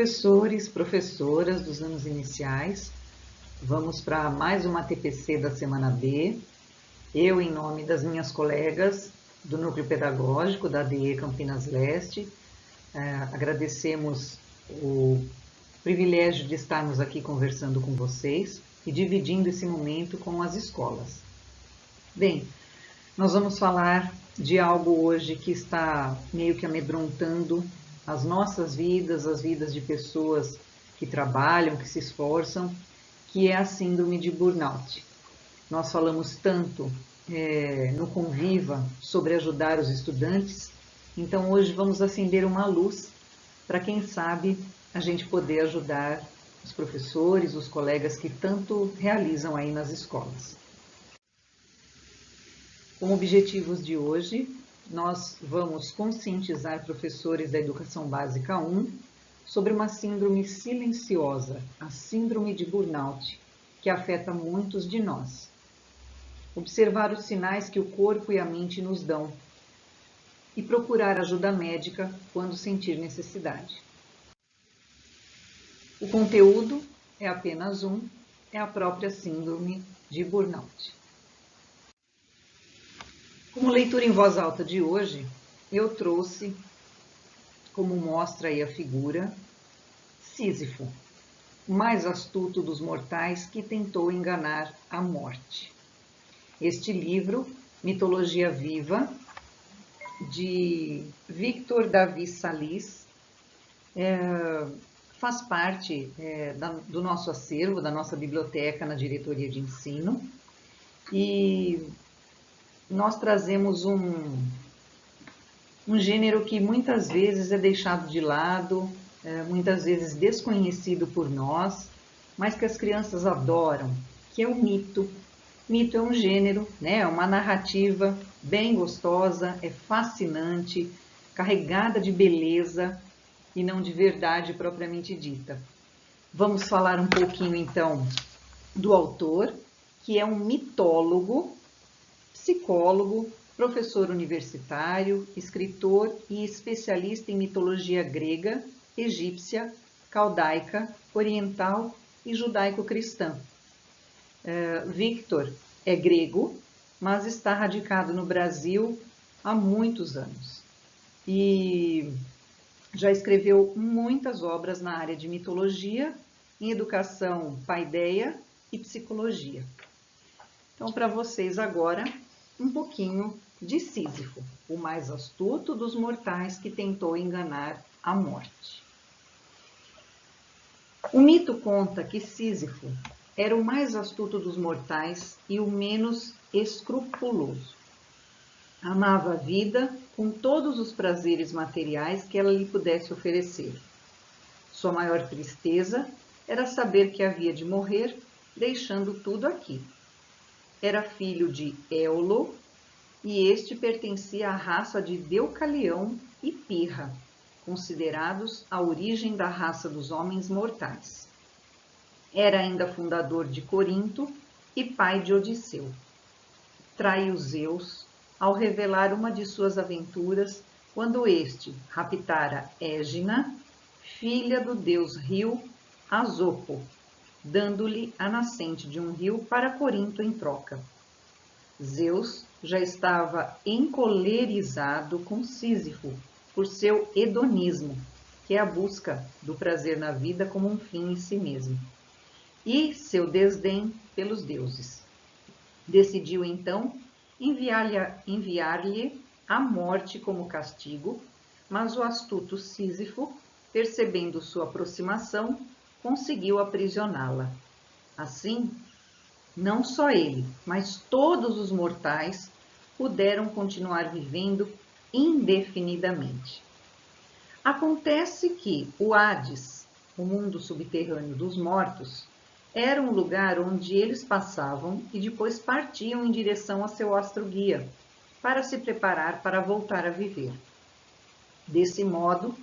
Professores, professoras dos anos iniciais, vamos para mais uma TPC da semana B. Eu, em nome das minhas colegas do Núcleo Pedagógico da ADE Campinas Leste, agradecemos o privilégio de estarmos aqui conversando com vocês e dividindo esse momento com as escolas. Bem, nós vamos falar de algo hoje que está meio que amedrontando as nossas vidas, as vidas de pessoas que trabalham, que se esforçam, que é a síndrome de burnout. Nós falamos tanto no Conviva sobre ajudar os estudantes, então hoje vamos acender uma luz para quem sabe a gente poder ajudar os professores, os colegas que tanto realizam aí nas escolas. Com objetivos de hoje, nós vamos conscientizar professores da Educação Básica 1 sobre uma síndrome silenciosa, a síndrome de burnout, que afeta muitos de nós. Observar os sinais que o corpo e a mente nos dão e procurar ajuda médica quando sentir necessidade. O conteúdo é apenas é a própria síndrome de burnout. Como leitura em voz alta de hoje, eu trouxe, como mostra aí a figura, Sísifo, o mais astuto dos mortais que tentou enganar a morte. Este livro, Mitologia Viva, de Victor Davi Salis, faz parte do nosso acervo, da nossa biblioteca na diretoria de ensino, e nós trazemos um gênero que muitas vezes é deixado de lado, muitas vezes desconhecido por nós, mas que as crianças adoram, que é o mito. Mito é um gênero, né? É uma narrativa bem gostosa, é fascinante, carregada de beleza e não de verdade propriamente dita. Vamos falar um pouquinho então do autor, que é um mitólogo, psicólogo, professor universitário, escritor e especialista em mitologia grega, egípcia, caldaica, oriental e judaico-cristã. Victor é grego, mas está radicado no Brasil há muitos anos e já escreveu muitas obras na área de mitologia, em educação paideia e psicologia. Então, para vocês agora, um pouquinho de Sísifo, o mais astuto dos mortais que tentou enganar a morte. O mito conta que Sísifo era o mais astuto dos mortais e o menos escrupuloso. Amava a vida com todos os prazeres materiais que ela lhe pudesse oferecer. Sua maior tristeza era saber que havia de morrer, deixando tudo aqui. Era filho de Éolo, e este pertencia à raça de Deucalião e Pirra, considerados a origem da raça dos homens mortais. Era ainda fundador de Corinto e pai de Odisseu. Traiu Zeus ao revelar uma de suas aventuras quando este raptara Égina, filha do deus rio Asopo, dando-lhe a nascente de um rio para Corinto em troca. Zeus já estava encolerizado com Sísifo por seu hedonismo, que é a busca do prazer na vida como um fim em si mesmo, e seu desdém pelos deuses. Decidiu então enviar-lhe a morte como castigo, mas o astuto Sísifo, percebendo sua aproximação, conseguiu aprisioná-la. Assim, não só ele, mas todos os mortais puderam continuar vivendo indefinidamente. Acontece que o Hades, o mundo subterrâneo dos mortos, era um lugar onde eles passavam e depois partiam em direção a seu astro-guia, para se preparar para voltar a viver. Desse modo,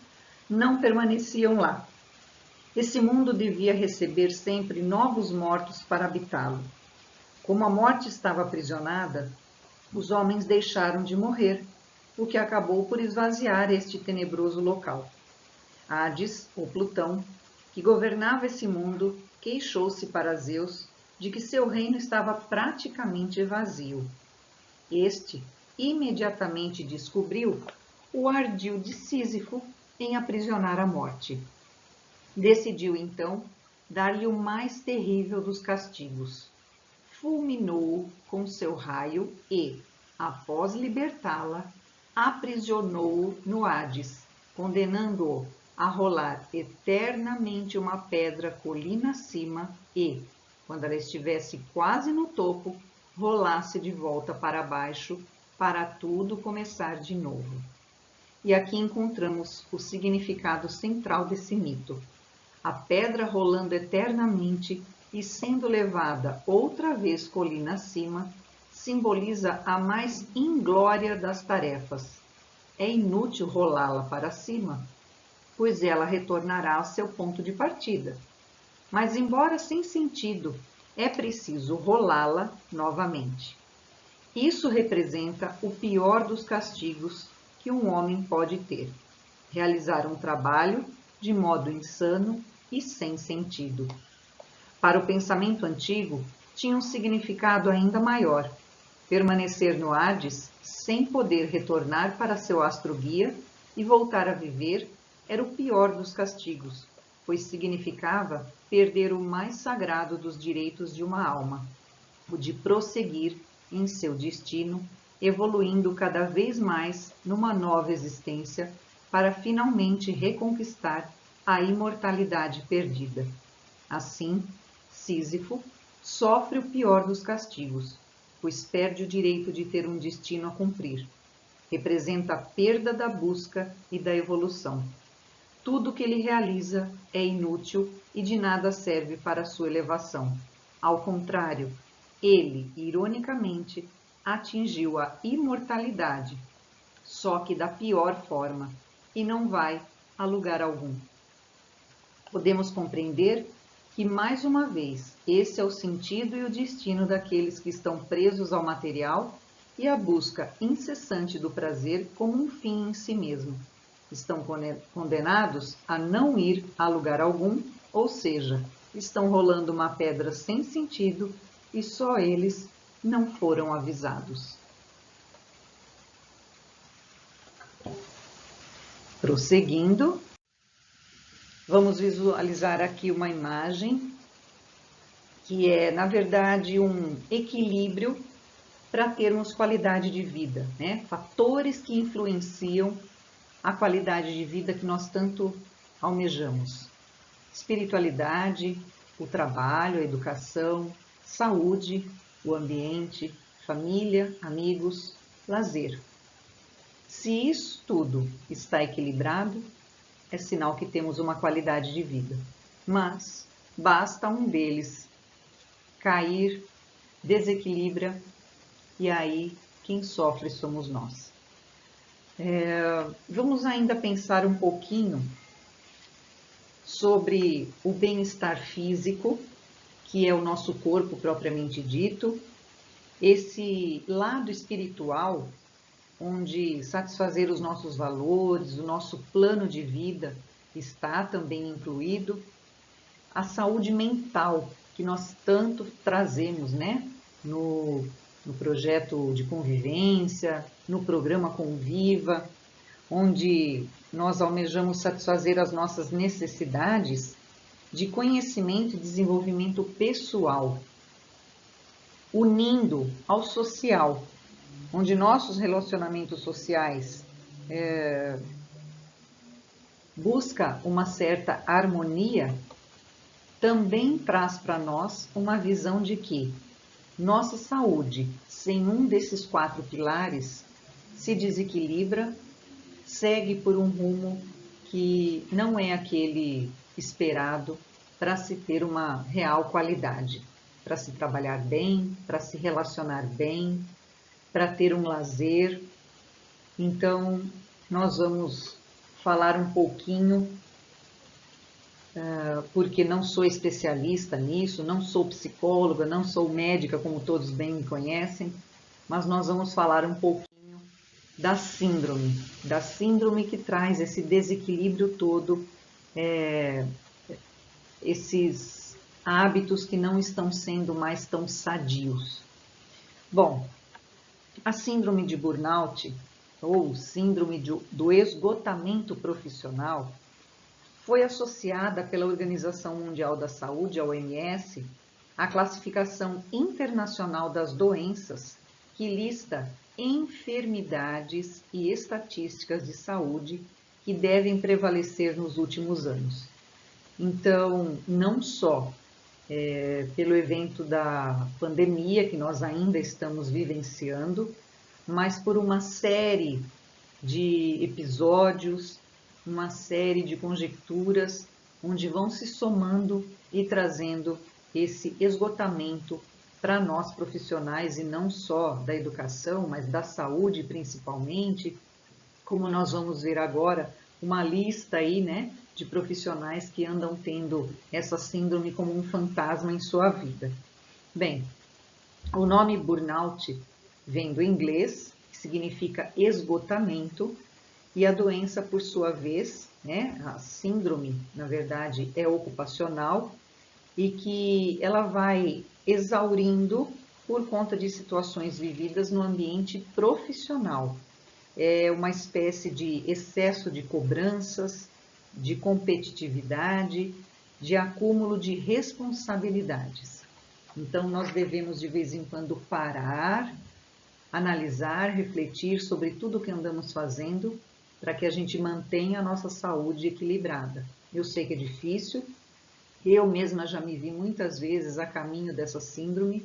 não permaneciam lá. Esse mundo devia receber sempre novos mortos para habitá-lo. Como a morte estava aprisionada, os homens deixaram de morrer, o que acabou por esvaziar este tenebroso local. Hades, ou Plutão, que governava esse mundo, queixou-se para Zeus de que seu reino estava praticamente vazio. Este imediatamente descobriu o ardil de Sísifo em aprisionar a morte. Decidiu então dar-lhe o mais terrível dos castigos. Fulminou-o com seu raio e, após libertá-la, aprisionou-o no Hades, condenando-o a rolar eternamente uma pedra colina acima e, quando ela estivesse quase no topo, rolasse de volta para baixo, para tudo começar de novo. E aqui encontramos o significado central desse mito. A pedra rolando eternamente e sendo levada outra vez colina acima, simboliza a mais inglória das tarefas. É inútil rolá-la para cima, pois ela retornará ao seu ponto de partida. Mas, embora sem sentido, é preciso rolá-la novamente. Isso representa o pior dos castigos que um homem pode ter: realizar um trabalho de modo insano e sem sentido. Para o pensamento antigo, tinha um significado ainda maior. Permanecer no Hades, sem poder retornar para seu astro-guia e voltar a viver, era o pior dos castigos, pois significava perder o mais sagrado dos direitos de uma alma, o de prosseguir em seu destino, evoluindo cada vez mais numa nova existência para finalmente reconquistar a imortalidade perdida. Assim, Sísifo sofre o pior dos castigos, pois perde o direito de ter um destino a cumprir. Representa a perda da busca e da evolução. Tudo que ele realiza é inútil e de nada serve para a sua elevação. Ao contrário, ele, ironicamente, atingiu a imortalidade, só que da pior forma, e não vai a lugar algum. Podemos compreender que, mais uma vez, esse é o sentido e o destino daqueles que estão presos ao material e à busca incessante do prazer como um fim em si mesmo. Estão condenados a não ir a lugar algum, ou seja, estão rolando uma pedra sem sentido e só eles não foram avisados. Prosseguindo, vamos visualizar aqui uma imagem que é, na verdade, um equilíbrio para termos qualidade de vida, né? Fatores que influenciam a qualidade de vida que nós tanto almejamos. Espiritualidade, o trabalho, a educação, saúde, o ambiente, família, amigos, lazer. Se isso tudo está equilibrado, é sinal que temos uma qualidade de vida. Mas basta um deles cair, desequilibra, e aí quem sofre somos nós. Vamos ainda pensar um pouquinho sobre o bem-estar físico, que é o nosso corpo propriamente dito, esse lado espiritual, onde satisfazer os nossos valores, o nosso plano de vida está também incluído, a saúde mental, que nós tanto trazemos, né, no projeto de convivência, no programa Conviva, onde nós almejamos satisfazer as nossas necessidades de conhecimento e desenvolvimento pessoal, unindo ao social, onde nossos relacionamentos sociais busca uma certa harmonia, também traz para nós uma visão de que nossa saúde, sem um desses 4 pilares, se desequilibra, segue por um rumo que não é aquele esperado para se ter uma real qualidade, para se trabalhar bem, para se relacionar bem, para ter um lazer. Então, nós vamos falar um pouquinho, porque não sou especialista nisso, não sou psicóloga, não sou médica, como todos bem me conhecem, mas nós vamos falar um pouquinho da síndrome que traz esse desequilíbrio todo esses hábitos que não estão sendo mais tão sadios. Bom, a síndrome de burnout, ou síndrome do esgotamento profissional, foi associada pela Organização Mundial da Saúde, a OMS, à classificação internacional das doenças, que lista enfermidades e estatísticas de saúde que devem prevalecer nos últimos anos. Então, não só pelo evento da pandemia que nós ainda estamos vivenciando, mas por uma série de episódios, uma série de conjecturas, onde vão se somando e trazendo esse esgotamento para nós profissionais, e não só da educação, mas da saúde principalmente, como nós vamos ver agora, uma lista aí, né, de profissionais que andam tendo essa síndrome como um fantasma em sua vida. Bem, o nome burnout vem do inglês, que significa esgotamento, e a doença, por sua vez, né, a síndrome, na verdade, é ocupacional, e que ela vai exaurindo por conta de situações vividas no ambiente profissional. É uma espécie de excesso de cobranças, de competitividade, de acúmulo de responsabilidades. Então, nós devemos de vez em quando parar, analisar, refletir sobre tudo o que andamos fazendo para que a gente mantenha a nossa saúde equilibrada. Eu sei que é difícil, eu mesma já me vi muitas vezes a caminho dessa síndrome,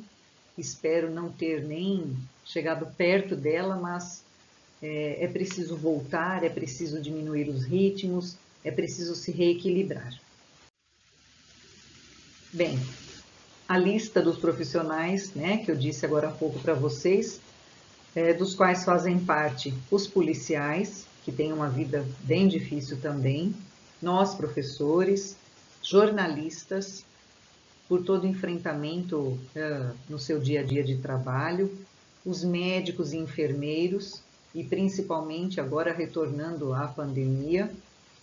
espero não ter nem chegado perto dela, mas é preciso voltar, é preciso diminuir os ritmos, é preciso se reequilibrar. Bem, a lista dos profissionais, né, que eu disse agora há pouco para vocês, dos quais fazem parte os policiais, que têm uma vida bem difícil também, nós professores, jornalistas, por todo o enfrentamento no seu dia a dia de trabalho, os médicos e enfermeiros, e principalmente agora retornando à pandemia,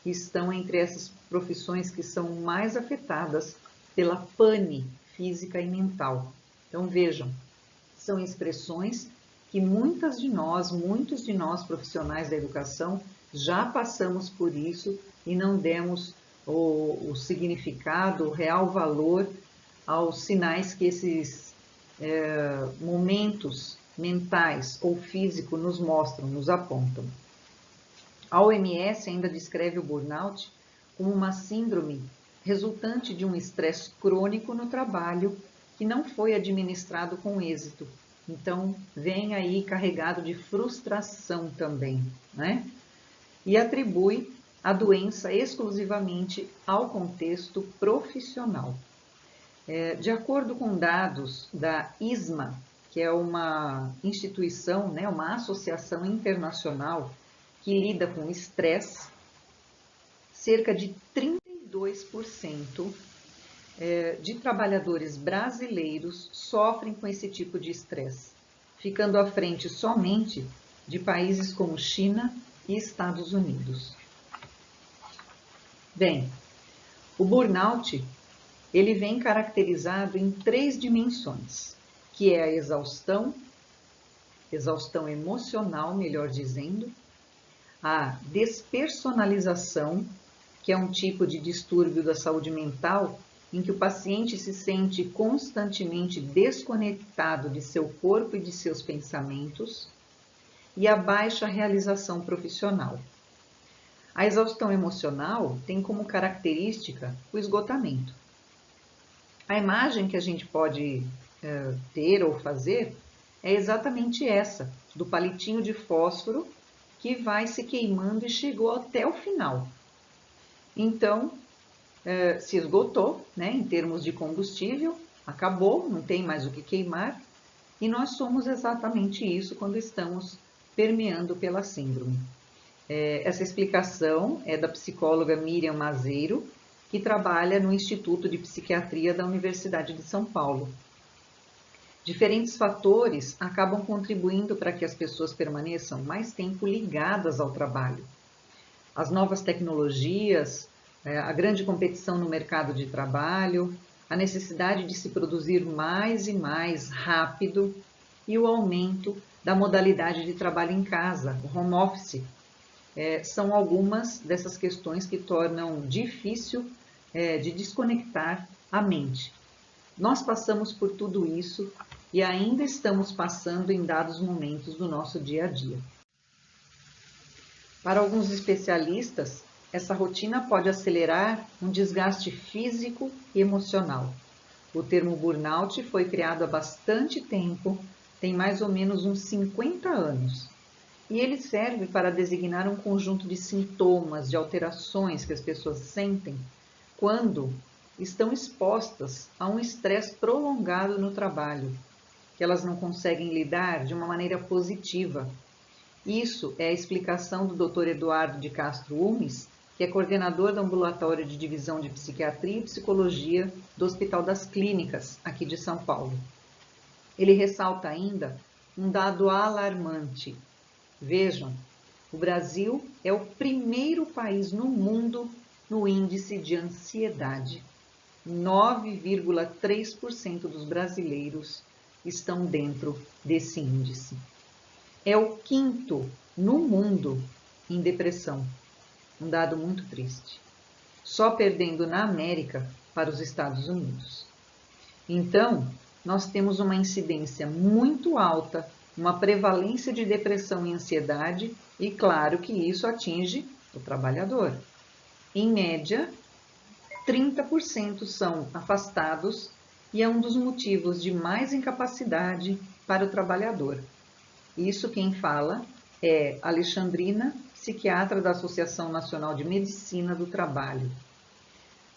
estão entre essas profissões que são mais afetadas pela pane física e mental. Então vejam, são expressões que muitos de nós profissionais da educação já passamos por isso e não demos o significado, o real valor aos sinais que esses momentos mentais ou físicos nos mostram, nos apontam. A OMS ainda descreve o burnout como uma síndrome resultante de um estresse crônico no trabalho que não foi administrado com êxito. Então, vem aí carregado de frustração também, né? E atribui a doença exclusivamente ao contexto profissional. De acordo com dados da ISMA, que é uma instituição, né, uma associação internacional que lida com estresse, cerca de 32% de trabalhadores brasileiros sofrem com esse tipo de estresse, ficando à frente somente de países como China e Estados Unidos. Bem, o burnout, ele vem caracterizado em 3 dimensões, que é a exaustão emocional, melhor dizendo, a despersonalização, que é um tipo de distúrbio da saúde mental em que o paciente se sente constantemente desconectado de seu corpo e de seus pensamentos, e a baixa realização profissional. A exaustão emocional tem como característica o esgotamento. A imagem que a gente pode ter ou fazer é exatamente essa, do palitinho de fósforo que vai se queimando e chegou até o final. Então, se esgotou, né, em termos de combustível, acabou, não tem mais o que queimar, e nós somos exatamente isso quando estamos permeando pela síndrome. Essa explicação é da psicóloga Miriam Mazeiro, que trabalha no Instituto de Psiquiatria da Universidade de São Paulo. Diferentes fatores acabam contribuindo para que as pessoas permaneçam mais tempo ligadas ao trabalho. As novas tecnologias, a grande competição no mercado de trabalho, a necessidade de se produzir mais e mais rápido e o aumento da modalidade de trabalho em casa, o home office. São algumas dessas questões que tornam difícil de desconectar a mente. Nós passamos por tudo isso e ainda estamos passando em dados momentos do nosso dia a dia. Para alguns especialistas, essa rotina pode acelerar um desgaste físico e emocional. O termo burnout foi criado há bastante tempo, tem mais ou menos uns 50 anos. E ele serve para designar um conjunto de sintomas, de alterações que as pessoas sentem quando estão expostas a um estresse prolongado no trabalho, que elas não conseguem lidar de uma maneira positiva. Isso é a explicação do Dr. Eduardo de Castro Umes, que é coordenador do Ambulatório de Divisão de Psiquiatria e Psicologia do Hospital das Clínicas, aqui de São Paulo. Ele ressalta ainda um dado alarmante. Vejam, o Brasil é o primeiro país no mundo no índice de ansiedade. 9,3% dos brasileiros estão dentro desse índice. É o quinto no mundo em depressão. Um dado muito triste. Só perdendo na América para os Estados Unidos. Então, nós temos uma incidência muito alta, uma prevalência de depressão e ansiedade, e claro que isso atinge o trabalhador. Em média, 30% são afastados e é um dos motivos de mais incapacidade para o trabalhador. Isso quem fala é Alexandrina, psiquiatra da Associação Nacional de Medicina do Trabalho.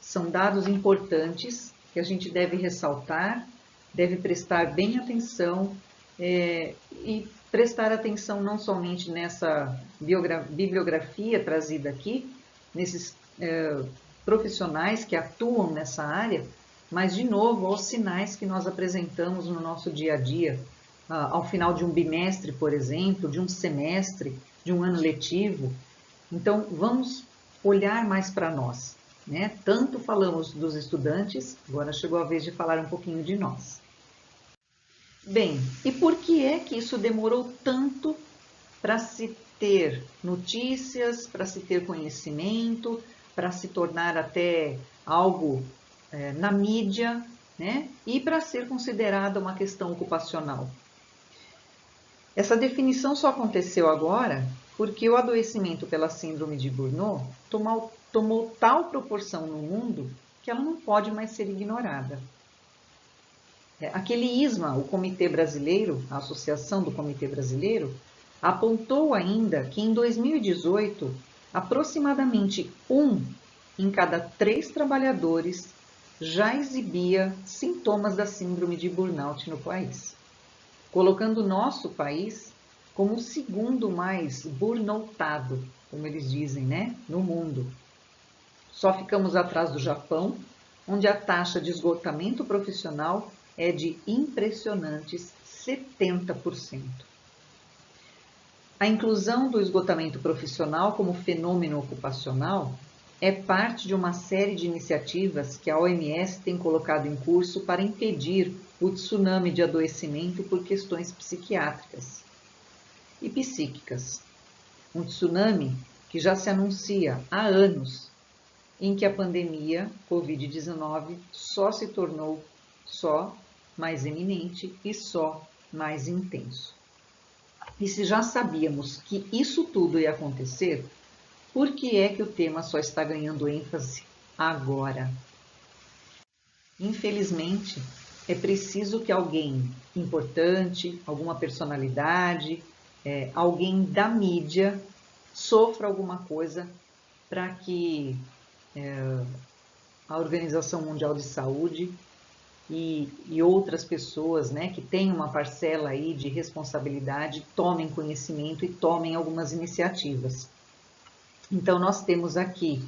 São dados importantes que a gente deve ressaltar, deve prestar bem atenção e prestar atenção não somente nessa bibliografia trazida aqui, nesses profissionais que atuam nessa área, mas, de novo, aos sinais que nós apresentamos no nosso dia a dia, ao final de um bimestre, por exemplo, de um semestre, de um ano letivo. Então, vamos olhar mais para nós, né? Tanto falamos dos estudantes, agora chegou a vez de falar um pouquinho de nós. Bem, e por que é que isso demorou tanto para se ter notícias, para se ter conhecimento, para se tornar até algo na mídia, né? E para ser considerada uma questão ocupacional? Essa definição só aconteceu agora porque o adoecimento pela síndrome de Burnout tomou tal proporção no mundo que ela não pode mais ser ignorada. Aquele ISMA, o Comitê Brasileiro, a Associação do Comitê Brasileiro, apontou ainda que em 2018, aproximadamente 1 em cada 3 trabalhadores já exibia sintomas da síndrome de burnout no país, colocando o nosso país como o segundo mais burnoutado, como eles dizem, né, no mundo. Só ficamos atrás do Japão, onde a taxa de esgotamento profissional é de impressionantes 70%. A inclusão do esgotamento profissional como fenômeno ocupacional é parte de uma série de iniciativas que a OMS tem colocado em curso para impedir o tsunami de adoecimento por questões psiquiátricas e psíquicas. Um tsunami que já se anuncia há anos, em que a pandemia Covid-19 só se tornou mais eminente e mais intenso. E se já sabíamos que isso tudo ia acontecer, por que é que o tema só está ganhando ênfase agora? Infelizmente, é preciso que alguém importante, alguma personalidade, alguém da mídia sofra alguma coisa para que a Organização Mundial de Saúde e outras pessoas, né, que têm uma parcela aí de responsabilidade, tomem conhecimento e tomem algumas iniciativas. Então, nós temos aqui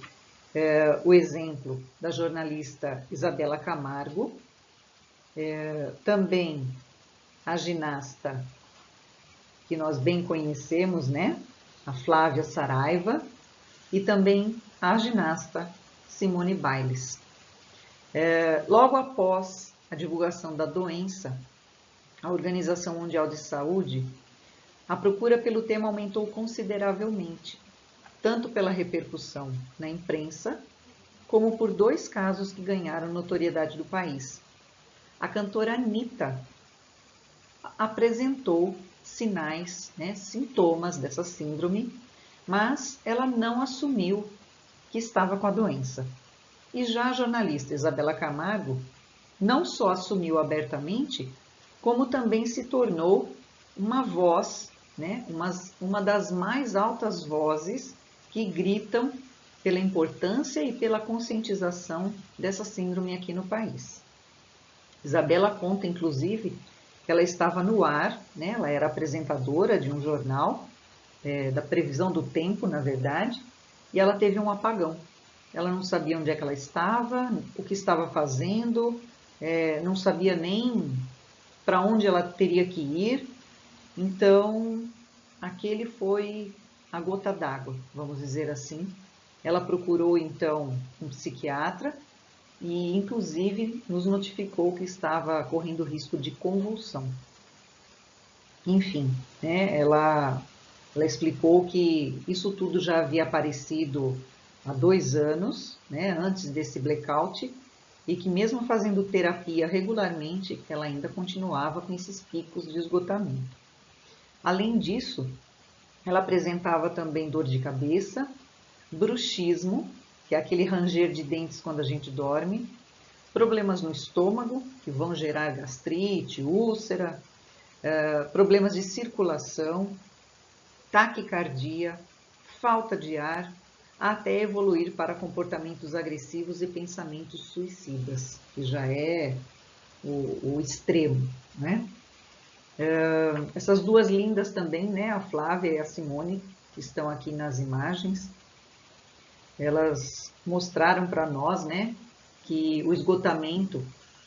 o exemplo da jornalista Isabela Camargo, também a ginasta que nós bem conhecemos, né, a Flávia Saraiva, e também a ginasta Simone Biles. Logo após a divulgação da doença, a Organização Mundial de Saúde, a procura pelo tema aumentou consideravelmente, tanto pela repercussão na imprensa, como por 2 casos que ganharam notoriedade do país. A cantora Anitta apresentou sinais, sintomas dessa síndrome, mas ela não assumiu que estava com a doença. E já a jornalista Isabela Camargo não só assumiu abertamente, como também se tornou uma voz, uma das mais altas vozes que gritam pela importância e pela conscientização dessa síndrome aqui no país. Isabela conta, inclusive, que ela estava no ar, ela era apresentadora de um jornal, da previsão do tempo, na verdade, e ela teve um apagão. Ela não sabia onde é que ela estava, o que estava fazendo, não sabia nem para onde ela teria que ir. Então, aquele foi a gota d'água, vamos dizer assim. Ela procurou, então, um psiquiatra e, inclusive, nos notificou que estava correndo risco de convulsão. Enfim, ela explicou que isso tudo já havia aparecido há 2 anos, antes desse blackout, e que mesmo fazendo terapia regularmente, ela ainda continuava com esses picos de esgotamento. Além disso, ela apresentava também dor de cabeça, bruxismo, que é aquele ranger de dentes quando a gente dorme, problemas no estômago, que vão gerar gastrite, úlcera, problemas de circulação, taquicardia, falta de ar, até evoluir para comportamentos agressivos e pensamentos suicidas, que já é o extremo, Essas 2 lindas também, a Flávia e a Simone, que estão aqui nas imagens, elas mostraram para nós, que o esgotamento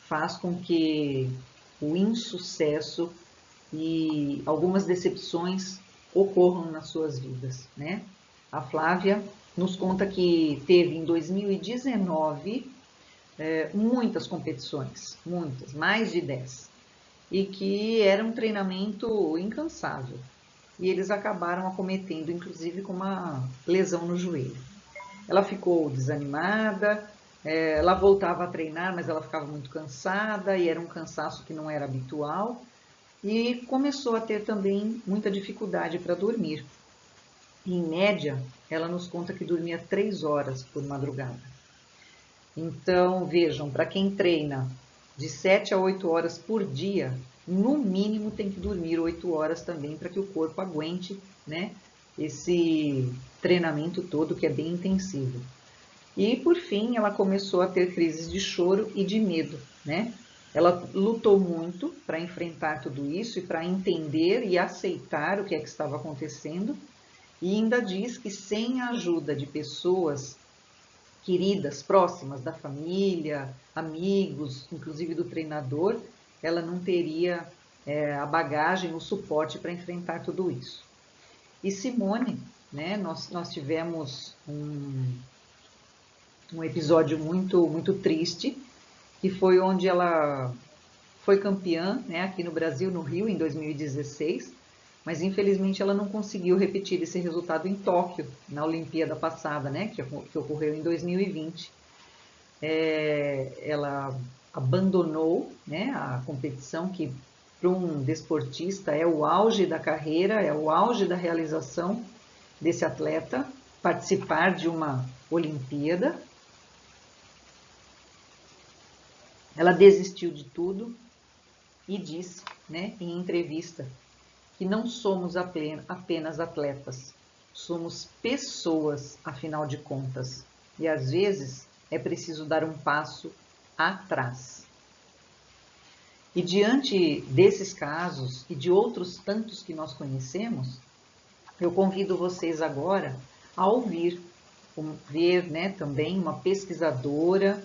faz com que o insucesso e algumas decepções ocorram nas suas vidas, A Flávia nos conta que teve em 2019 muitas competições, muitas, mais de 10, e que era um treinamento incansável. E eles acabaram acometendo, inclusive, com uma lesão no joelho. Ela ficou desanimada, ela voltava a treinar, mas ela ficava muito cansada, e era um cansaço que não era habitual, e começou a ter também muita dificuldade para dormir. Em média, ela nos conta que dormia 3 horas por madrugada. Então, vejam, para quem treina de 7 a 8 horas por dia, no mínimo tem que dormir 8 horas também para que o corpo aguente, esse treinamento todo que é bem intensivo. E, por fim, ela começou a ter crises de choro e de medo, Ela lutou muito para enfrentar tudo isso e para entender e aceitar o que é que estava acontecendo, e ainda diz que sem a ajuda de pessoas queridas, próximas da família, amigos, inclusive do treinador, ela não teria a bagagem, o suporte para enfrentar tudo isso. E Simone, nós tivemos um episódio muito triste, que foi onde ela foi campeã, aqui no Brasil, no Rio, em 2016, mas infelizmente ela não conseguiu repetir esse resultado em Tóquio, na Olimpíada passada, que ocorreu em 2020. Ela abandonou, a competição, que para um desportista é o auge da carreira, é o auge da realização desse atleta, participar de uma Olimpíada. Ela desistiu de tudo e disse, em entrevista, que não somos apenas atletas, somos pessoas, afinal de contas, e às vezes é preciso dar um passo atrás. E diante desses casos e de outros tantos que nós conhecemos, eu convido vocês agora a ouvir, ver, também uma pesquisadora,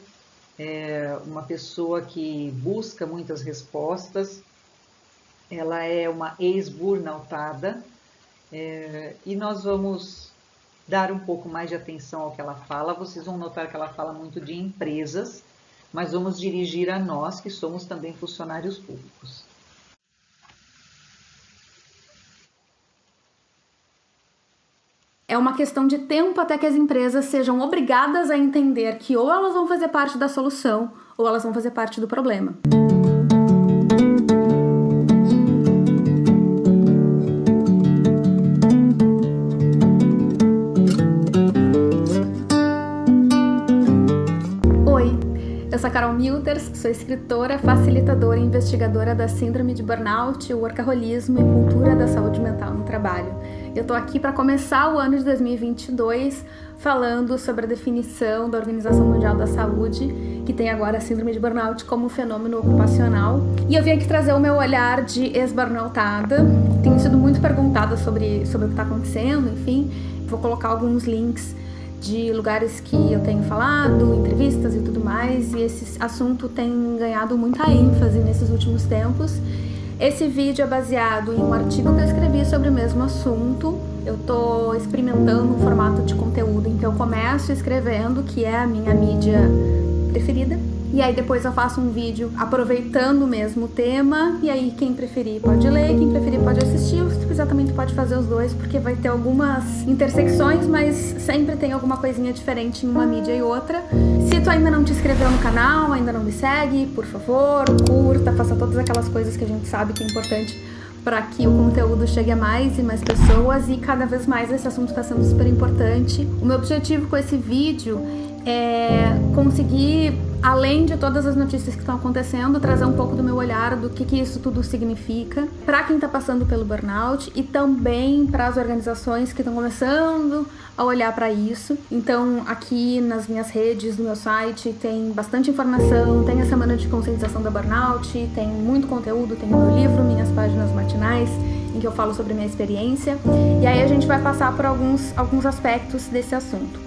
uma pessoa que busca muitas respostas. Ela é uma ex-burnoutada, e nós vamos dar um pouco mais de atenção ao que ela fala. Vocês vão notar que ela fala muito de empresas, mas vamos dirigir a nós, que somos também funcionários públicos. É uma questão de tempo até que as empresas sejam obrigadas a entender que ou elas vão fazer parte da solução ou elas vão fazer parte do problema. Eu sou a Carol Milters, sou escritora, facilitadora e investigadora da Síndrome de Burnout, workaholismo e cultura da saúde mental no trabalho. Eu tô aqui para começar o ano de 2022 falando sobre a definição da Organização Mundial da Saúde, que tem agora a Síndrome de Burnout como fenômeno ocupacional. E eu vim aqui trazer o meu olhar de ex-burnoutada. Tenho sido muito perguntada sobre o que está acontecendo, enfim. Vou colocar alguns links de lugares que eu tenho falado, entrevistas e tudo mais, e esse assunto tem ganhado muita ênfase nesses últimos tempos. Esse vídeo é baseado em um artigo que eu escrevi sobre o mesmo assunto. Eu tô experimentando um formato de conteúdo em que eu começo escrevendo, que é a minha mídia preferida, e aí depois eu faço um vídeo aproveitando o mesmo tema, e aí quem preferir pode ler, quem preferir pode assistir, ou se quiser também tu pode fazer os dois, porque vai ter algumas intersecções, mas sempre tem alguma coisinha diferente em uma mídia e outra. Se tu ainda não te inscreveu no canal, ainda não me segue, por favor, curta, faça todas aquelas coisas que a gente sabe que é importante para que o conteúdo chegue a mais e mais pessoas, e cada vez mais esse assunto está sendo super importante. O meu objetivo com esse vídeo é conseguir, além de todas as notícias que estão acontecendo, trazer um pouco do meu olhar do que isso tudo significa para quem está passando pelo burnout e também para as organizações que estão começando a olhar para isso. Então, aqui nas minhas redes, no meu site, tem bastante informação, tem a semana de conscientização da burnout, tem muito conteúdo, tem o meu livro, minhas páginas matinais, em que eu falo sobre a minha experiência, e aí a gente vai passar por alguns aspectos desse assunto.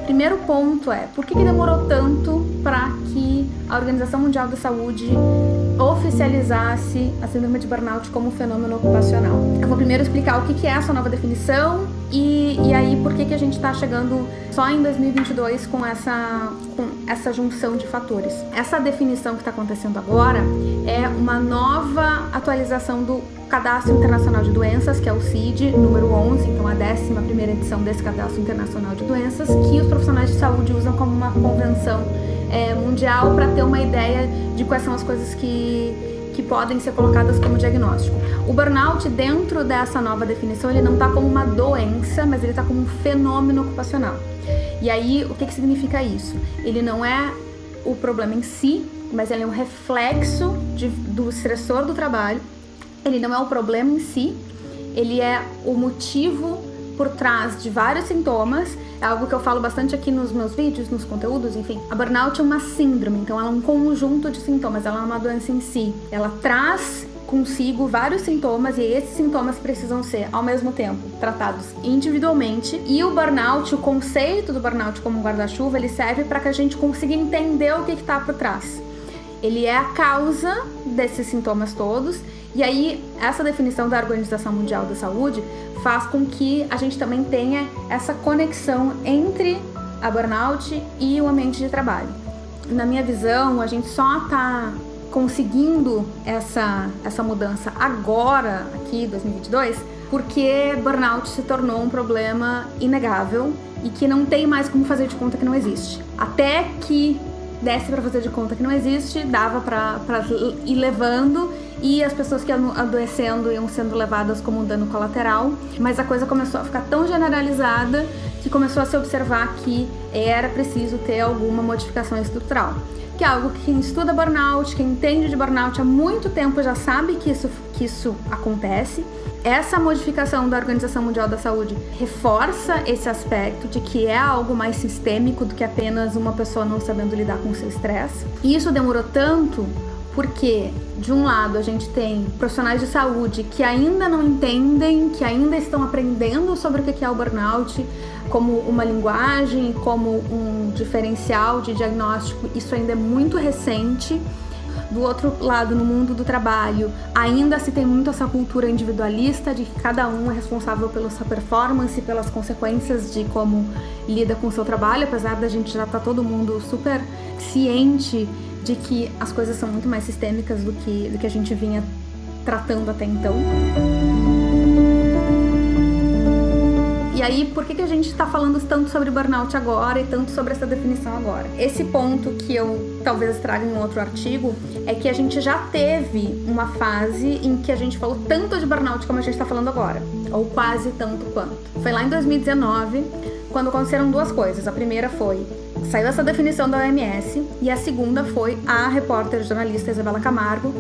Primeiro ponto é, por que demorou tanto para que a Organização Mundial da Saúde oficializasse a síndrome de burnout como fenômeno ocupacional? Eu vou primeiro explicar o que é essa nova definição e aí por que a gente está chegando só em 2022 com essa junção de fatores. Essa definição que está acontecendo agora é uma nova atualização do Cadastro Internacional de Doenças, que é o CID, número 11, então a 11ª edição desse Cadastro Internacional de Doenças, que os profissionais de saúde usam como uma convenção mundial para ter uma ideia de quais são as coisas que podem ser colocadas como diagnóstico. O burnout, dentro dessa nova definição, ele não está como uma doença, mas ele está como um fenômeno ocupacional. E aí, o que significa isso? Ele não é o problema em si, mas ele é um reflexo do estressor do trabalho. Ele não é o problema em si, ele é o motivo por trás de vários sintomas. É algo que eu falo bastante aqui nos meus vídeos, nos conteúdos, enfim. A burnout é uma síndrome, então ela é um conjunto de sintomas, ela é uma doença em si. Ela traz consigo vários sintomas e esses sintomas precisam ser, ao mesmo tempo, tratados individualmente. E o burnout, o conceito do burnout como um guarda-chuva, ele serve para que a gente consiga entender o que está por trás. Ele é a causa desses sintomas todos. E aí, essa definição da Organização Mundial da Saúde faz com que a gente também tenha essa conexão entre a burnout e o ambiente de trabalho. Na minha visão, a gente só está conseguindo essa mudança agora, aqui, 2022, porque burnout se tornou um problema inegável e que não tem mais como fazer de conta que não existe. Até que desse para fazer de conta que não existe, dava para ir levando, e as pessoas que iam adoecendo iam sendo levadas como um dano colateral, mas a coisa começou a ficar tão generalizada que começou a se observar que era preciso ter alguma modificação estrutural, que é algo que quem estuda burnout, quem entende de burnout há muito tempo já sabe que isso acontece. Essa modificação da Organização Mundial da Saúde reforça esse aspecto de que é algo mais sistêmico do que apenas uma pessoa não sabendo lidar com o seu estresse. E isso demorou tanto porque, de um lado, a gente tem profissionais de saúde que ainda não entendem, que ainda estão aprendendo sobre o que é o burnout, como uma linguagem, como um diferencial de diagnóstico. Isso ainda é muito recente. do outro lado, no mundo do trabalho, ainda se tem muito essa cultura individualista de que cada um é responsável pela sua performance, pelas consequências de como lida com o seu trabalho, apesar da gente já estar todo mundo super ciente de que as coisas são muito mais sistêmicas do que a gente vinha tratando até então. E aí, por que a gente está falando tanto sobre burnout agora e tanto sobre essa definição agora? Esse ponto que eu talvez traga em um outro artigo é que a gente já teve uma fase em que a gente falou tanto de burnout como a gente está falando agora, ou quase tanto quanto. Foi lá em 2019, quando aconteceram duas coisas. A primeira foi, saiu essa definição da OMS, e a segunda foi a repórter jornalista Isabela Camargo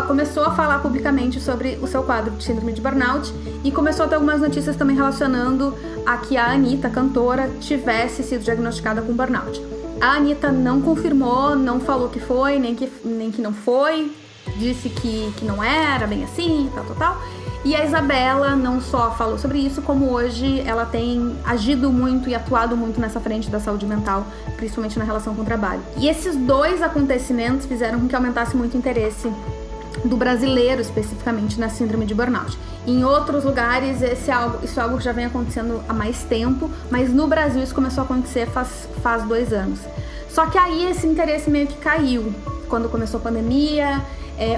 começou a falar publicamente sobre o seu quadro de síndrome de burnout e começou a ter algumas notícias também relacionando a que a Anitta, cantora, tivesse sido diagnosticada com burnout. A Anitta não confirmou, não falou que foi, nem que não foi, disse que não era bem assim, tal. E a Isabela não só falou sobre isso, como hoje ela tem agido muito e atuado muito nessa frente da saúde mental, principalmente na relação com o trabalho. E esses dois acontecimentos fizeram com que aumentasse muito o interesse do brasileiro, especificamente, na síndrome de burnout. Em outros lugares, isso é algo que já vem acontecendo há mais tempo, mas no Brasil isso começou a acontecer faz 2 anos. Só que aí esse interesse meio que caiu. Quando começou a pandemia,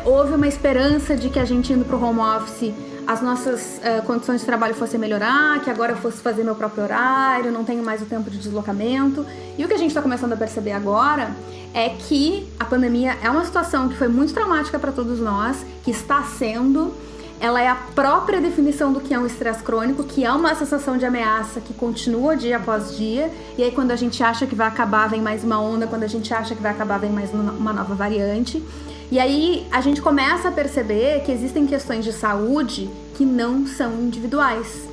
houve uma esperança de que a gente indo para o home office, as nossas condições de trabalho fossem melhorar, que agora eu fosse fazer meu próprio horário, não tenho mais o tempo de deslocamento. E o que a gente está começando a perceber agora é que a pandemia é uma situação que foi muito traumática para todos nós, que está sendo, ela é a própria definição do que é um estresse crônico, que é uma sensação de ameaça que continua dia após dia, e aí quando a gente acha que vai acabar, vem mais uma onda, quando a gente acha que vai acabar, vem mais uma nova variante. E aí a gente começa a perceber que existem questões de saúde que não são individuais.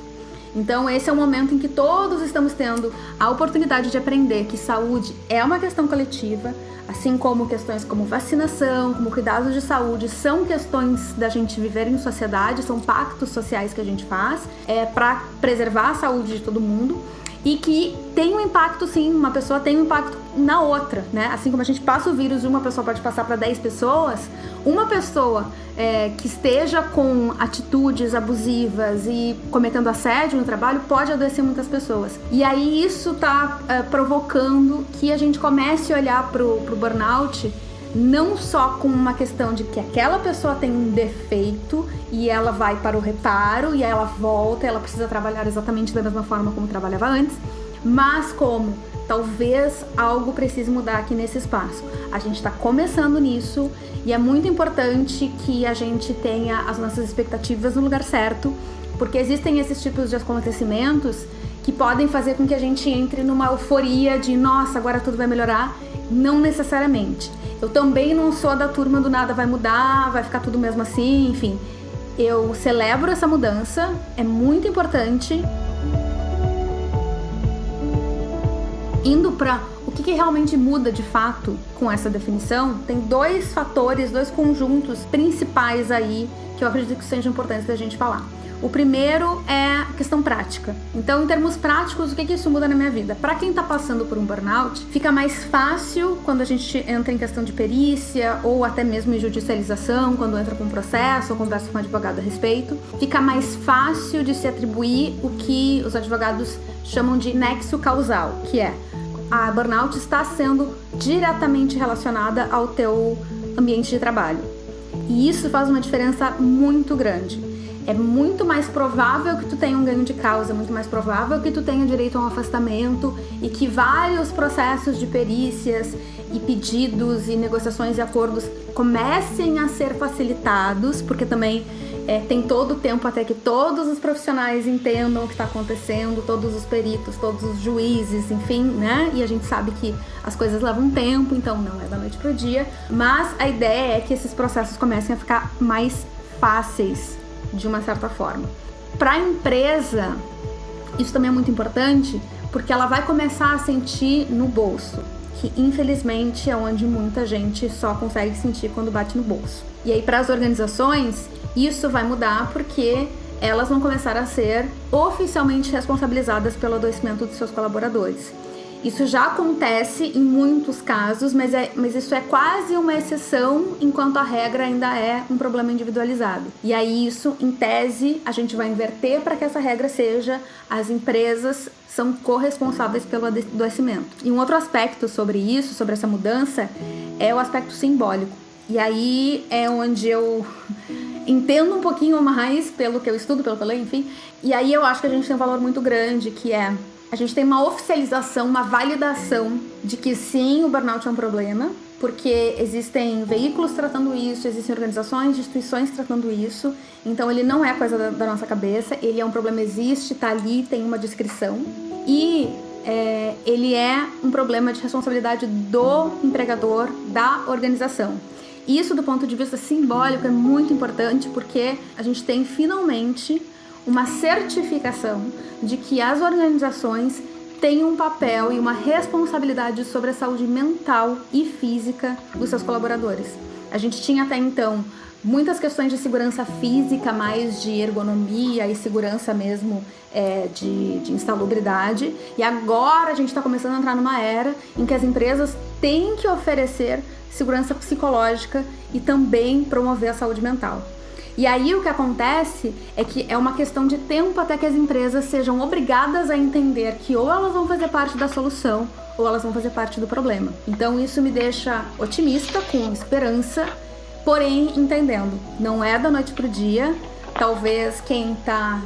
Então esse é o momento em que todos estamos tendo a oportunidade de aprender que saúde é uma questão coletiva, assim como questões como vacinação, como cuidados de saúde, são questões da gente viver em sociedade, são pactos sociais que a gente faz para preservar a saúde de todo mundo. E que tem um impacto, sim, uma pessoa tem um impacto na outra, né? Assim como a gente passa o vírus de uma pessoa pode passar para 10 pessoas, uma pessoa que esteja com atitudes abusivas e cometendo assédio no trabalho pode adoecer muitas pessoas. E aí isso tá provocando que a gente comece a olhar pro burnout não só com uma questão de que aquela pessoa tem um defeito e ela vai para o reparo e aí ela volta, ela precisa trabalhar exatamente da mesma forma como trabalhava antes, mas como talvez algo precise mudar aqui nesse espaço. A gente está começando nisso e é muito importante que a gente tenha as nossas expectativas no lugar certo, porque existem esses tipos de acontecimentos que podem fazer com que a gente entre numa euforia de nossa, agora tudo vai melhorar. Não necessariamente. Eu também não sou da turma do nada vai mudar, vai ficar tudo mesmo assim, enfim. Eu celebro essa mudança, é muito importante. Indo para o que realmente muda de fato com essa definição, tem 2 fatores, 2 conjuntos principais aí que eu acredito que sejam importantes da gente falar. O primeiro é a questão prática. Então, em termos práticos, o que isso muda na minha vida? Para quem está passando por um burnout, fica mais fácil quando a gente entra em questão de perícia ou até mesmo em judicialização, quando entra com um processo ou conversa com um advogado a respeito. Fica mais fácil de se atribuir o que os advogados chamam de nexo causal, que é a burnout está sendo diretamente relacionada ao teu ambiente de trabalho. E isso faz uma diferença muito grande. É muito mais provável que tu tenha um ganho de causa, muito mais provável que tu tenha direito a um afastamento e que vários processos de perícias e pedidos e negociações e acordos comecem a ser facilitados, porque também tem todo o tempo até que todos os profissionais entendam o que está acontecendo, todos os peritos, todos os juízes, enfim, né? E a gente sabe que as coisas levam tempo, então não é da noite pro dia, mas a ideia é que esses processos comecem a ficar mais fáceis de uma certa forma. Para a empresa, isso também é muito importante, porque ela vai começar a sentir no bolso, que infelizmente é onde muita gente só consegue sentir quando bate no bolso. E aí para as organizações, isso vai mudar porque elas vão começar a ser oficialmente responsabilizadas pelo adoecimento dos seus colaboradores. Isso já acontece em muitos casos, mas isso é quase uma exceção, enquanto a regra ainda é um problema individualizado. E aí isso, em tese, a gente vai inverter para que essa regra seja: as empresas são corresponsáveis pelo adoecimento. E um outro aspecto sobre isso, sobre essa mudança, é o aspecto simbólico. E aí é onde eu entendo um pouquinho mais pelo que eu estudo, pelo que eu leio, enfim. E aí eu acho que a gente tem um valor muito grande, que é: a gente tem uma oficialização, uma validação de que sim, o burnout é um problema, porque existem veículos tratando isso, existem organizações, instituições tratando isso. Então ele não é coisa da nossa cabeça, ele é um problema, existe, tá ali, tem uma descrição. E ele é um problema de responsabilidade do empregador, da organização. Isso, do ponto de vista simbólico, é muito importante, porque a gente tem finalmente uma certificação de que as organizações têm um papel e uma responsabilidade sobre a saúde mental e física dos seus colaboradores. A gente tinha até então muitas questões de segurança física, mais de ergonomia e segurança mesmo de insalubridade, e agora a gente está começando a entrar numa era em que as empresas têm que oferecer segurança psicológica e também promover a saúde mental. E aí o que acontece é que é uma questão de tempo até que as empresas sejam obrigadas a entender que ou elas vão fazer parte da solução ou elas vão fazer parte do problema. Então isso me deixa otimista, com esperança, porém entendendo, não é da noite pro dia. Talvez quem tá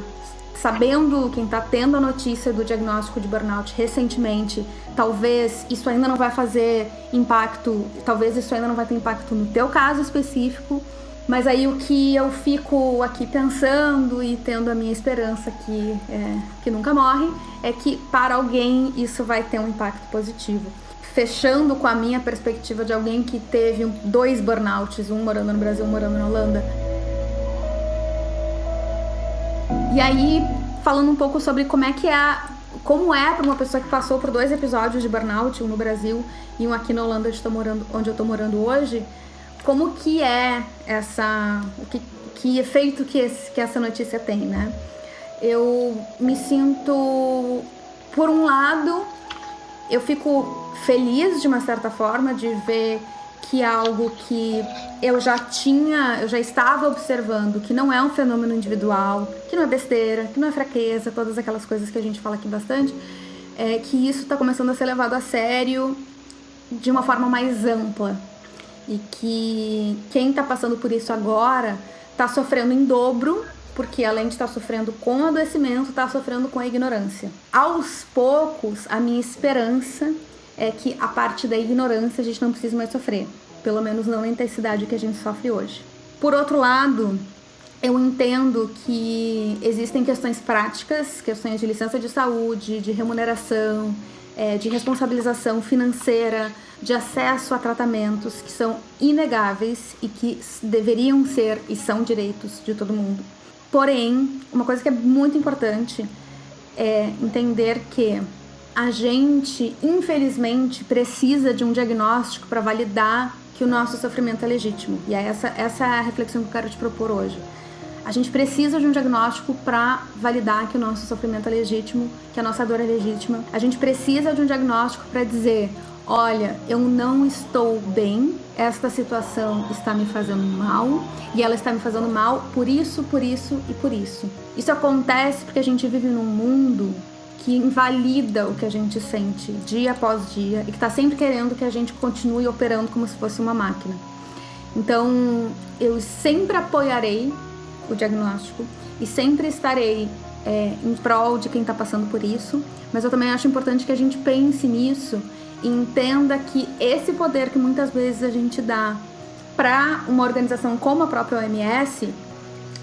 sabendo, quem tá tendo a notícia do diagnóstico de burnout recentemente, talvez isso ainda não vai fazer impacto, talvez isso ainda não vai ter impacto no teu caso específico. Mas aí o que eu fico aqui pensando e tendo a minha esperança que nunca morre, é que para alguém isso vai ter um impacto positivo. Fechando com a minha perspectiva de alguém que teve 2 burnouts, um morando no Brasil, um morando na Holanda. E aí, falando um pouco sobre como é para uma pessoa que passou por 2 episódios de burnout, um no Brasil e um aqui na Holanda, onde eu tô morando hoje, como que é que efeito que essa notícia tem, né? Eu me sinto, por um lado, eu fico feliz de uma certa forma de ver que algo que eu já estava observando, que não é um fenômeno individual, que não é besteira, que não é fraqueza, todas aquelas coisas que a gente fala aqui bastante, que isso está começando a ser levado a sério de uma forma mais ampla. E que quem está passando por isso agora está sofrendo em dobro, porque além de estar sofrendo com o adoecimento, está sofrendo com a ignorância. Aos poucos, a minha esperança é que a parte da ignorância a gente não precisa mais sofrer, pelo menos não na intensidade que a gente sofre hoje. Por outro lado, eu entendo que existem questões práticas, questões de licença de saúde, de remuneração, de responsabilização financeira, de acesso a tratamentos que são inegáveis e que deveriam ser e são direitos de todo mundo. Porém, uma coisa que é muito importante é entender que a gente, infelizmente, precisa de um diagnóstico para validar que o nosso sofrimento é legítimo. E essa é a reflexão que eu quero te propor hoje. A gente precisa de um diagnóstico para validar que o nosso sofrimento é legítimo, que a nossa dor é legítima. A gente precisa de um diagnóstico para dizer: olha, eu não estou bem, esta situação está me fazendo mal, e ela está me fazendo mal por isso, por isso e por isso. Isso acontece porque a gente vive num mundo que invalida o que a gente sente dia após dia e que está sempre querendo que a gente continue operando como se fosse uma máquina. Então, eu sempre apoiarei o diagnóstico e sempre estarei em prol de quem está passando por isso, mas eu também acho importante que a gente pense nisso e entenda que esse poder que muitas vezes a gente dá para uma organização como a própria OMS,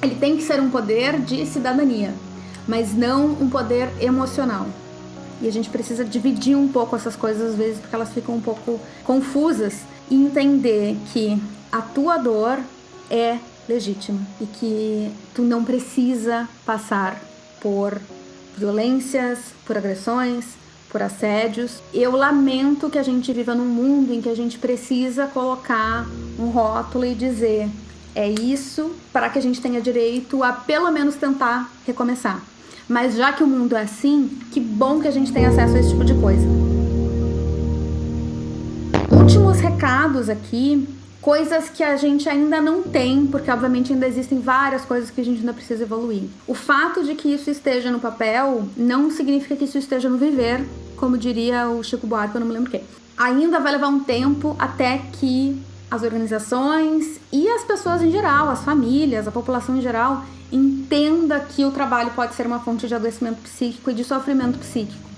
ele tem que ser um poder de cidadania, mas não um poder emocional. E a gente precisa dividir um pouco essas coisas às vezes, porque elas ficam um pouco confusas, e entender que a tua dor é legítima e que tu não precisa passar por violências, por agressões, por assédios. Eu lamento que a gente viva num mundo em que a gente precisa colocar um rótulo e dizer: é isso, para que a gente tenha direito a pelo menos tentar recomeçar. Mas já que o mundo é assim, que bom que a gente tem acesso a esse tipo de coisa. recados aqui, coisas que a gente ainda não tem, porque obviamente ainda existem várias coisas que a gente ainda precisa evoluir. O fato de que isso esteja no papel não significa que isso esteja no viver, como diria o Chico Buarque, eu não me lembro quem. Ainda vai levar um tempo até que as organizações e as pessoas em geral, as famílias, a população em geral, entenda que o trabalho pode ser uma fonte de adoecimento psíquico e de sofrimento psíquico.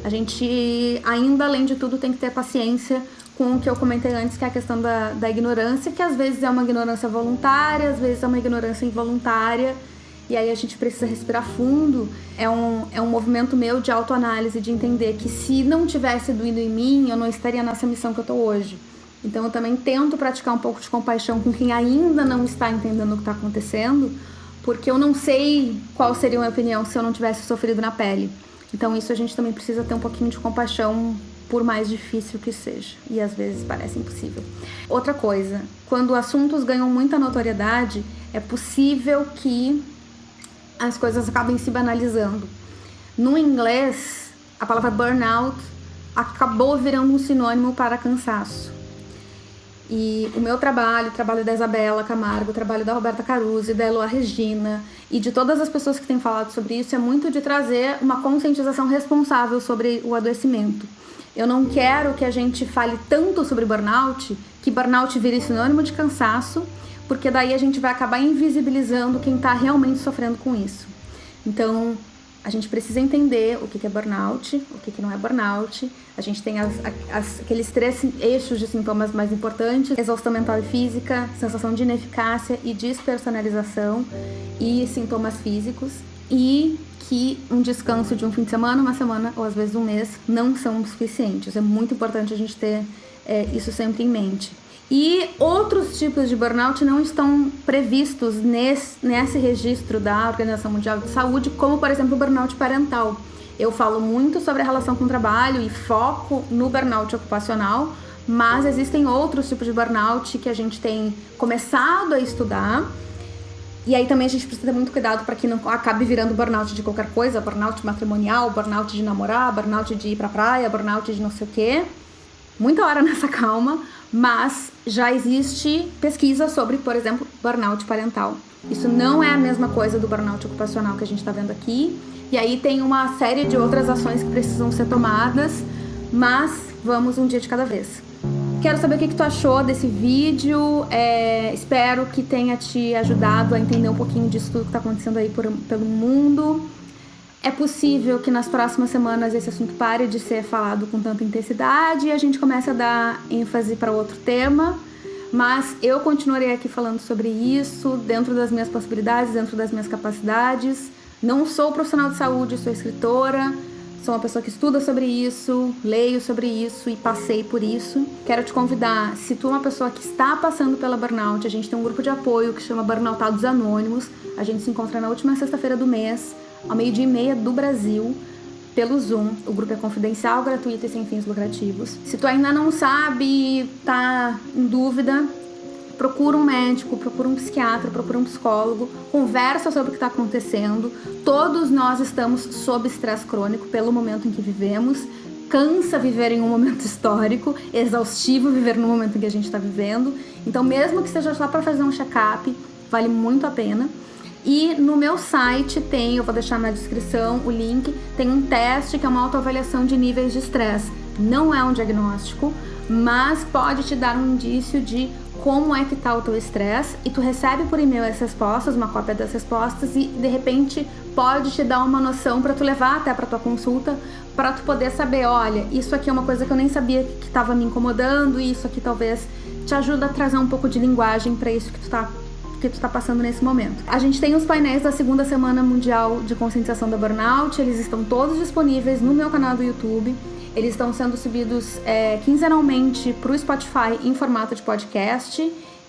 A gente ainda, além de tudo, tem que ter paciência com o que eu comentei antes, que é a questão da ignorância, que às vezes é uma ignorância voluntária, às vezes é uma ignorância involuntária, e aí a gente precisa respirar fundo. É um movimento meu de autoanálise, de entender que se não tivesse doído em mim, eu não estaria nessa missão que eu tô hoje. Então eu também tento praticar um pouco de compaixão com quem ainda não está entendendo o que está acontecendo, porque eu não sei qual seria a minha opinião se eu não tivesse sofrido na pele. Então isso a gente também precisa ter um pouquinho de compaixão, por mais difícil que seja, e às vezes parece impossível. Outra coisa, quando assuntos ganham muita notoriedade, é possível que as coisas acabem se banalizando. No inglês, a palavra burnout acabou virando um sinônimo para cansaço. E o meu trabalho, o trabalho da Isabela Camargo, o trabalho da Roberta Caruso, da Eloá Regina e de todas as pessoas que têm falado sobre isso, é muito de trazer uma conscientização responsável sobre o adoecimento. Eu não quero que a gente fale tanto sobre burnout, que burnout vire sinônimo de cansaço, porque daí a gente vai acabar invisibilizando quem está realmente sofrendo com isso. Então, a gente precisa entender o que é burnout, o que não é burnout. A gente tem aqueles 3 eixos de sintomas mais importantes: exaustão mental e física, sensação de ineficácia e despersonalização, e sintomas físicos. E que um descanso de um fim de semana, uma semana ou às vezes um mês não são suficientes. É muito importante a gente ter isso sempre em mente. E outros tipos de burnout não estão previstos nesse registro da Organização Mundial de Saúde, como por exemplo o burnout parental. Eu falo muito sobre a relação com o trabalho e foco no burnout ocupacional, mas existem outros tipos de burnout que a gente tem começado a estudar. E aí também a gente precisa ter muito cuidado para que não acabe virando burnout de qualquer coisa, burnout matrimonial, burnout de namorar, burnout de ir pra praia, burnout de não sei o quê. Muita hora nessa calma, mas já existe pesquisa sobre, por exemplo, burnout parental. Isso não é a mesma coisa do burnout ocupacional que a gente está vendo aqui. E aí tem uma série de outras ações que precisam ser tomadas, mas vamos um dia de cada vez. Quero saber o que tu achou desse vídeo, espero que tenha te ajudado a entender um pouquinho disso tudo que está acontecendo aí pelo mundo. É possível que nas próximas semanas esse assunto pare de ser falado com tanta intensidade e a gente comece a dar ênfase para outro tema, mas eu continuarei aqui falando sobre isso, dentro das minhas possibilidades, dentro das minhas capacidades. Não sou profissional de saúde, sou escritora, sou uma pessoa que estuda sobre isso, leio sobre isso e passei por isso. Quero te convidar, se tu é uma pessoa que está passando pela burnout, a gente tem um grupo de apoio que chama Burnoutados Anônimos. A gente se encontra na última sexta-feira do mês, ao 12h30 do Brasil, pelo Zoom. O grupo é confidencial, gratuito e sem fins lucrativos. Se tu ainda não sabe, tá em dúvida, procura um médico, procura um psiquiatra, procura um psicólogo, conversa sobre o que está acontecendo. Todos nós estamos sob estresse crônico pelo momento em que vivemos. Cansa viver em um momento histórico, exaustivo viver no momento em que a gente está vivendo. Então, mesmo que seja só para fazer um check-up, vale muito a pena. E no meu site eu vou deixar na descrição o link, tem um teste que é uma autoavaliação de níveis de estresse. Não é um diagnóstico, mas pode te dar um indício de como é que tá o teu estresse, e tu recebe por e-mail as respostas, uma cópia das respostas, e de repente pode te dar uma noção para tu levar até para tua consulta, para tu poder saber, olha, isso aqui é uma coisa que eu nem sabia que estava me incomodando, e isso aqui talvez te ajuda a trazer um pouco de linguagem para isso que tu tá passando nesse momento. A gente tem os painéis da segunda Semana Mundial de Conscientização da Burnout, eles estão todos disponíveis no meu canal do YouTube. Eles estão sendo subidos quinzenalmente para o Spotify em formato de podcast,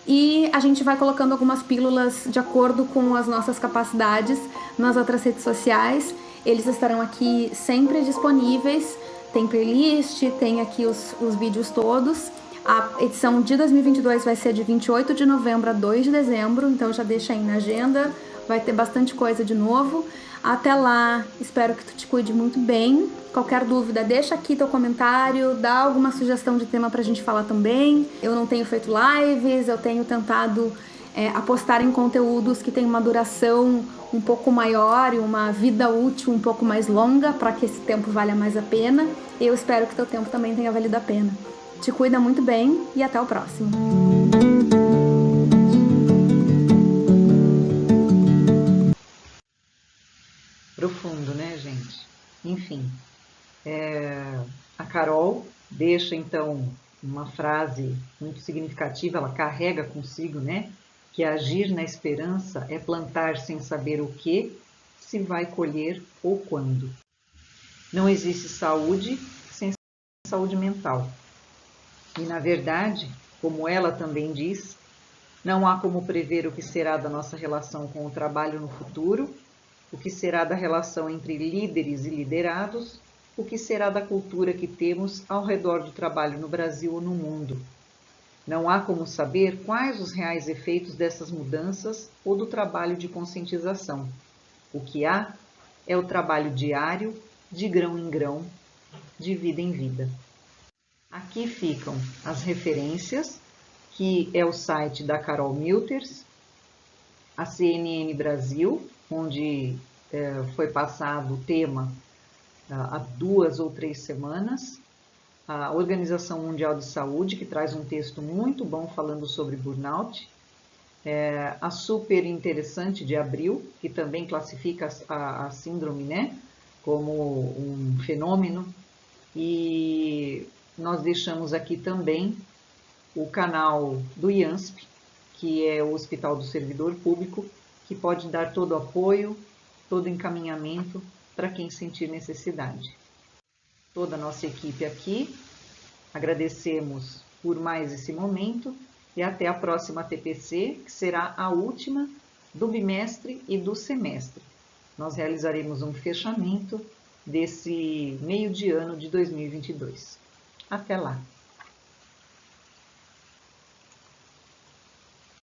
e a gente vai colocando algumas pílulas de acordo com as nossas capacidades nas outras redes sociais. Eles estarão aqui sempre disponíveis, tem playlist, tem aqui os vídeos todos. A edição de 2022 vai ser de 28 de novembro a 2 de dezembro, então já deixa aí na agenda. vai ter bastante coisa de novo. Até lá, espero que tu te cuide muito bem. Qualquer dúvida, deixa aqui teu comentário, dá alguma sugestão de tema pra gente falar também. Eu não tenho feito lives, eu tenho tentado apostar em conteúdos que tem uma duração um pouco maior e uma vida útil um pouco mais longa, para que esse tempo valha mais a pena. E eu espero que teu tempo também tenha valido a pena. Te cuida muito bem e até o próximo. Profundo, né, gente? Enfim, a Carol deixa então uma frase muito significativa, ela carrega consigo, né? Que agir na esperança é plantar sem saber o que se vai colher ou quando. Não existe saúde sem saúde mental. E, na verdade, como ela também diz, não há como prever o que será da nossa relação com o trabalho no futuro, o que será da relação entre líderes e liderados, o que será da cultura que temos ao redor do trabalho no Brasil ou no mundo. Não há como saber quais os reais efeitos dessas mudanças ou do trabalho de conscientização. O que há é o trabalho diário, de grão em grão, de vida em vida. Aqui ficam as referências, que é o site da Carol Milters, a CNN Brasil, onde foi passado o tema há 2 ou 3 semanas, a Organização Mundial de Saúde, que traz um texto muito bom falando sobre burnout, a super interessante de abril, que também classifica a síndrome, né, como um fenômeno, e nós deixamos aqui também o canal do IANSP, que é o Hospital do Servidor Público, que pode dar todo o apoio, todo o encaminhamento para quem sentir necessidade. Toda a nossa equipe aqui, agradecemos por mais esse momento e até a próxima TPC, que será a última do bimestre e do semestre. Nós realizaremos um fechamento desse meio de ano de 2022. Até lá!